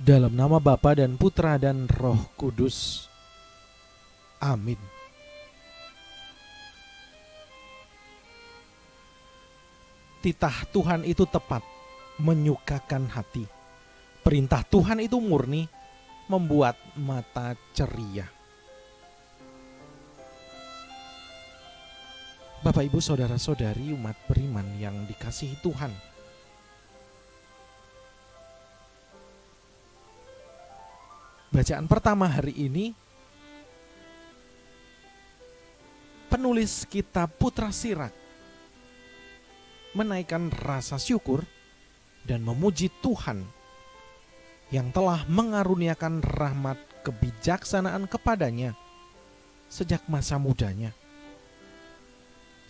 Dalam nama Bapa dan Putra dan Roh Kudus. Amin. Titah Tuhan itu tepat, menyukakan hati. Perintah Tuhan itu murni, membuat mata ceria. Bapak, Ibu, saudara-saudari umat beriman yang dikasihi Tuhan, bacaan pertama hari ini, penulis kitab Putra Sirak menaikkan rasa syukur dan memuji Tuhan yang telah mengaruniakan rahmat kebijaksanaan kepadanya sejak masa mudanya,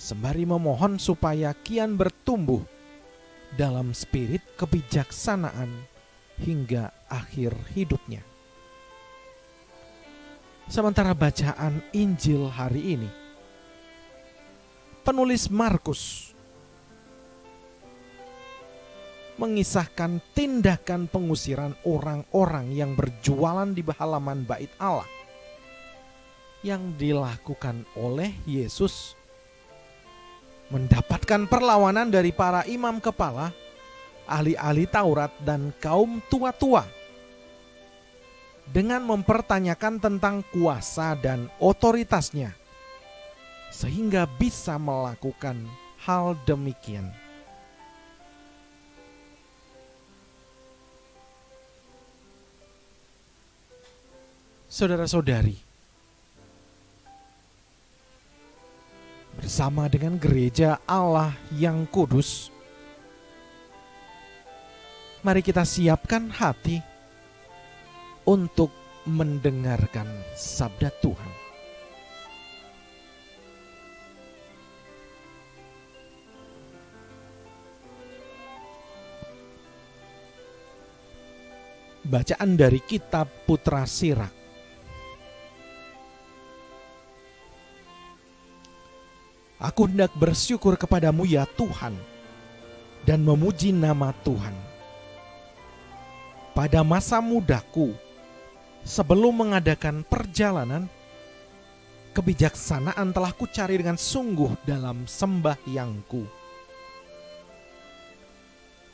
sembari memohon supaya kian bertumbuh dalam spirit kebijaksanaan hingga akhir hidupnya. Sementara bacaan Injil hari ini, penulis Markus mengisahkan tindakan pengusiran orang-orang yang berjualan di halaman bait Allah yang dilakukan oleh Yesus, mendapatkan perlawanan dari para imam kepala, ahli-ahli Taurat dan kaum tua-tua dengan mempertanyakan tentang kuasa dan otoritasnya, sehingga bisa melakukan hal demikian. Saudara-saudari, bersama dengan gereja Allah yang kudus, mari kita siapkan hati untuk mendengarkan sabda Tuhan. Bacaan dari kitab Putra Sirak. Aku hendak bersyukur kepadamu ya Tuhan, dan memuji nama Tuhan. Pada masa mudaku, sebelum mengadakan perjalanan, kebijaksanaan telah kucari dengan sungguh dalam sembahyangku.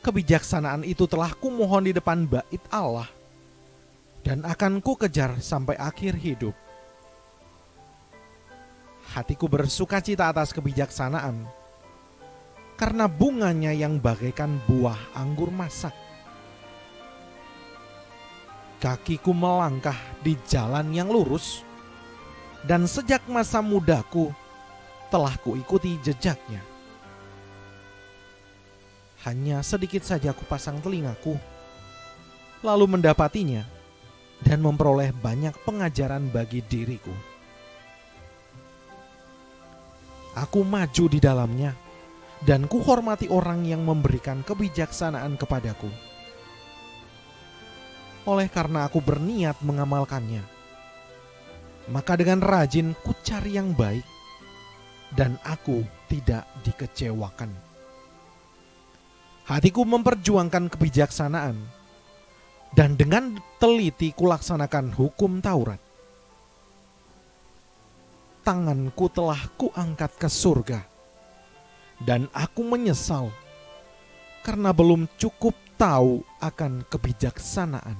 Kebijaksanaan itu telah kumohon di depan bait Allah, dan akan kukejar sampai akhir hidup. Hatiku bersukacita atas kebijaksanaan, karena bunganya yang bagaikan buah anggur masak. Kakiku melangkah di jalan yang lurus, dan sejak masa mudaku telah kuikuti jejaknya. Hanya sedikit saja kupasang telingaku, lalu mendapatinya dan memperoleh banyak pengajaran bagi diriku. Aku maju di dalamnya, dan kuhormati orang yang memberikan kebijaksanaan kepadaku. Oleh karena aku berniat mengamalkannya, maka dengan rajin ku cari yang baik, dan aku tidak dikecewakan. Hatiku memperjuangkan kebijaksanaan, dan dengan teliti kulaksanakan hukum Taurat. Tanganku telah kuangkat ke surga, dan aku menyesal karena belum cukup tahu akan kebijaksanaan.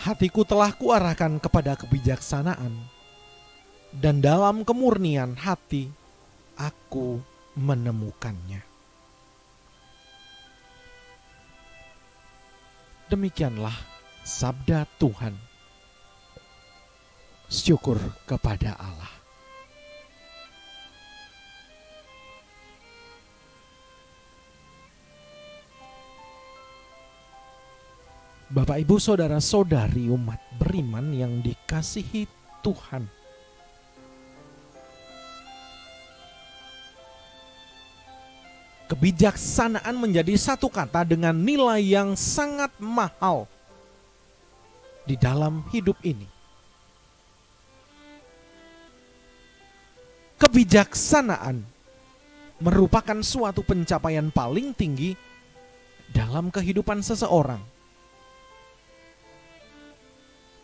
Hatiku telah kuarahkan kepada kebijaksanaan, dan dalam kemurnian hati aku menemukannya. Demikianlah sabda Tuhan. Syukur kepada Allah. Bapak, Ibu, saudara-saudari umat beriman yang dikasihi Tuhan, kebijaksanaan menjadi satu kata dengan nilai yang sangat mahal di dalam hidup ini. Kebijaksanaan merupakan suatu pencapaian paling tinggi dalam kehidupan seseorang.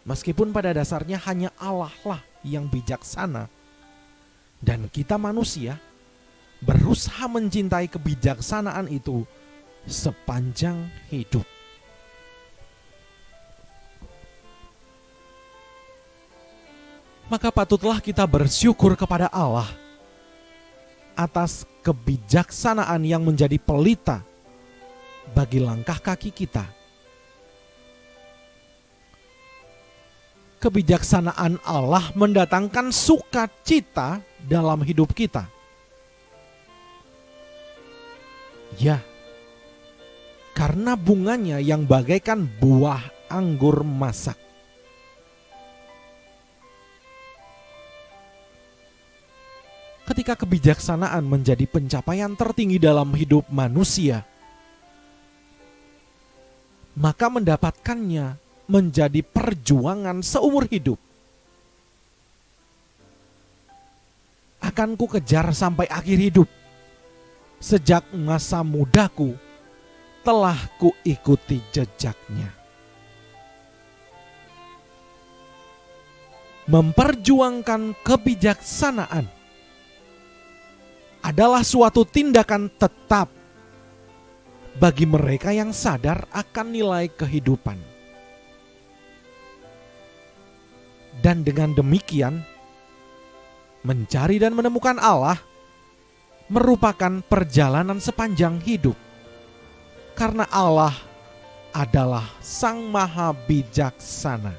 Meskipun pada dasarnya hanya Allah lah yang bijaksana, dan kita manusia berusaha mencintai kebijaksanaan itu sepanjang hidup. Maka patutlah kita bersyukur kepada Allah atas kebijaksanaan yang menjadi pelita bagi langkah kaki kita. Kebijaksanaan Allah mendatangkan sukacita dalam hidup kita. Ya, karena bunganya yang bagaikan buah anggur masak. Ketika kebijaksanaan menjadi pencapaian tertinggi dalam hidup manusia, maka mendapatkannya menjadi perjuangan seumur hidup. Akan ku kejar sampai akhir hidup. Sejak masa mudaku telah ku ikuti jejaknya. Memperjuangkan kebijaksanaan adalah suatu tindakan tetap bagi mereka yang sadar akan nilai kehidupan. Dan dengan demikian, mencari dan menemukan Allah merupakan perjalanan sepanjang hidup. Karena Allah adalah Sang Maha Bijaksana.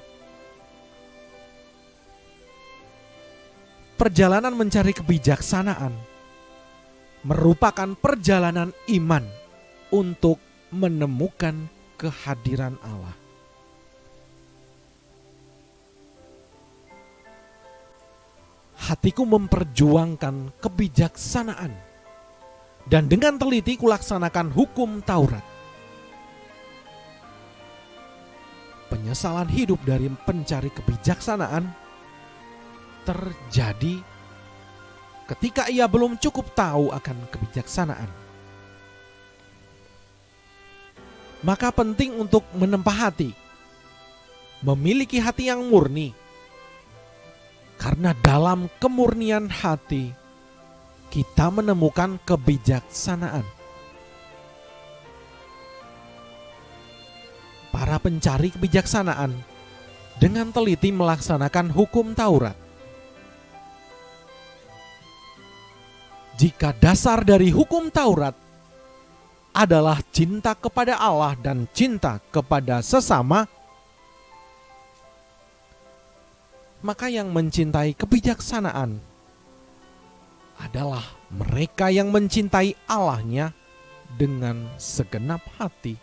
Perjalanan mencari kebijaksanaan merupakan perjalanan iman untuk menemukan kehadiran Allah. Hatiku memperjuangkan kebijaksanaan, dan dengan teliti kulaksanakan hukum Taurat. Penyesalan hidup dari pencari kebijaksanaan terjadi ketika ia belum cukup tahu akan kebijaksanaan. Maka penting untuk menempa hati, memiliki hati yang murni. Karena dalam kemurnian hati kita menemukan kebijaksanaan. Para pencari kebijaksanaan dengan teliti melaksanakan hukum Taurat. Jika dasar dari hukum Taurat adalah cinta kepada Allah dan cinta kepada sesama, maka yang mencintai kebijaksanaan adalah mereka yang mencintai Allahnya dengan segenap hati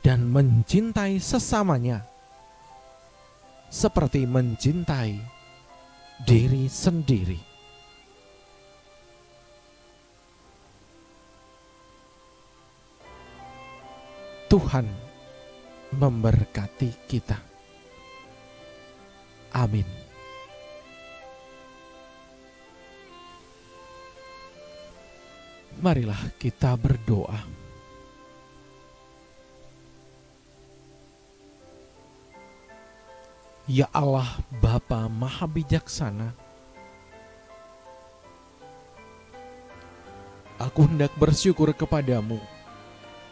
dan mencintai sesamanya seperti mencintai diri sendiri. Tuhan memberkati kita. Amin. Marilah kita berdoa. Ya Allah, Bapa Maha Bijaksana, aku hendak bersyukur kepadamu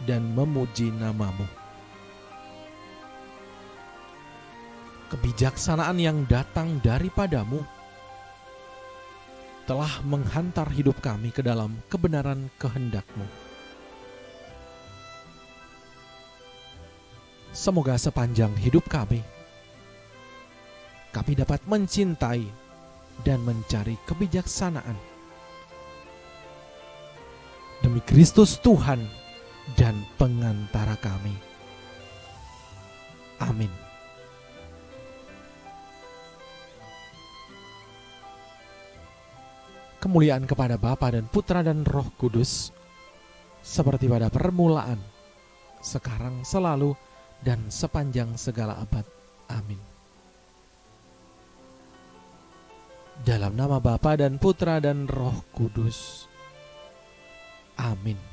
dan memuji nama-Mu. Kebijaksanaan yang datang daripadamu telah menghantar hidup kami ke dalam kebenaran kehendak-Mu. Semoga sepanjang hidup kami dapat mencintai dan mencari kebijaksanaan. Demi Kristus Tuhan dan pengantara kami. Amin. Kemuliaan kepada Bapa dan Putra dan Roh Kudus, seperti pada permulaan, sekarang, selalu, dan sepanjang segala abad. Amin. Dalam nama Bapa dan Putra dan Roh Kudus. Amin.